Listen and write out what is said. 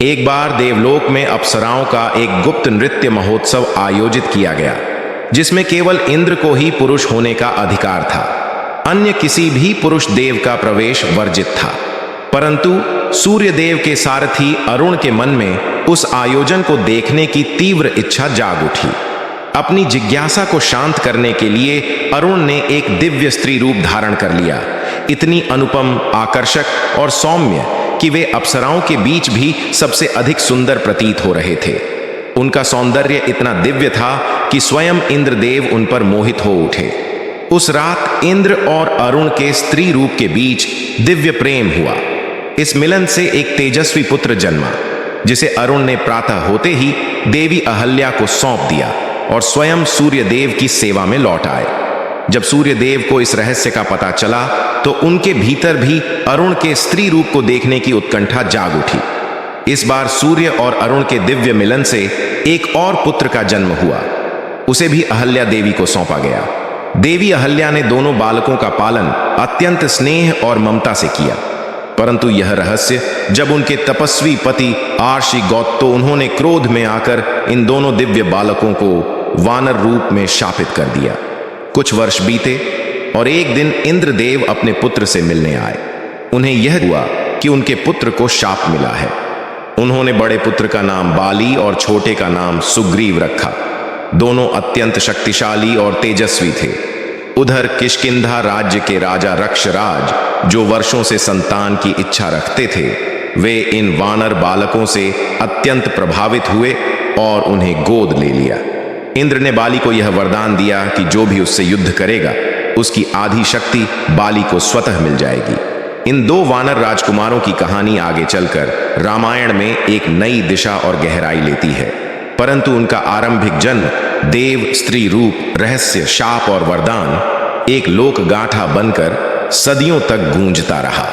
एक बार देवलोक में अप्सराओं का एक गुप्त नृत्य महोत्सव आयोजित किया गया, जिसमें केवल इंद्र को ही पुरुष होने का अधिकार था। अन्य किसी भी पुरुष देव का प्रवेश वर्जित था। परंतु सूर्यदेव के सारथी अरुण के मन में उस आयोजन को देखने की तीव्र इच्छा जाग उठी। अपनी जिज्ञासा को शांत करने के लिए अरुण ने एक दिव्य स्त्री रूप धारण कर लिया, इतनी अनुपम, आकर्षक और सौम्य कि वे अप्सराओं के बीच भी सबसे अधिक सुंदर प्रतीत हो रहे थे। उनका सौंदर्य इतना दिव्य था कि स्वयं इंद्रदेव उन पर मोहित हो उठे। उस रात इंद्र और अरुण के स्त्री रूप के बीच दिव्य प्रेम हुआ। इस मिलन से एक तेजस्वी पुत्र जन्मा, जिसे अरुण ने प्रातः होते ही देवी अहल्या को सौंप दिया और स्वयं सूर्यदेव की सेवा में लौट आए। जब सूर्यदेव को इस रहस्य का पता चला तो उनके भीतर भी अरुण के स्त्री रूप को देखने की उत्कंठा जाग उठी। इस बार सूर्य और अरुण के दिव्य मिलन से एक और पुत्र का जन्म हुआ। उसे भी अहल्या देवी को सौंपा गया। देवी अहल्या ने दोनों बालकों का पालन अत्यंत स्नेह और ममता से किया। परंतु यह रहस्य जब उनके तपस्वी पति आर्षि गौत, तो उन्होंने क्रोध में आकर इन दोनों दिव्य बालकों को वानर रूप में शापित कर दिया। कुछ वर्ष बीते और एक दिन इंद्रदेव अपने पुत्र से मिलने आए। उन्हें यह हुआ कि उनके पुत्र को शाप मिला है। उन्होंने बड़े पुत्र का नाम बाली और छोटे का नाम सुग्रीव रखा। दोनों अत्यंत शक्तिशाली और तेजस्वी थे। उधर किष्किंधा राज्य के राजा रक्षराज, जो वर्षों से संतान की इच्छा रखते थे, वे इन वानर बालकों से अत्यंत प्रभावित हुए और उन्हें गोद ले लिया। इंद्र ने बाली को यह वरदान दिया कि जो भी उससे युद्ध करेगा, उसकी आधी शक्ति बाली को स्वतः मिल जाएगी। इन दो वानर राजकुमारों की कहानी आगे चलकर रामायण में एक नई दिशा और गहराई लेती है। परंतु उनका आरंभिक जन्म, देव स्त्री रूप, रहस्य, शाप और वरदान एक लोक गाथा बनकर सदियों तक गूंजता रहा।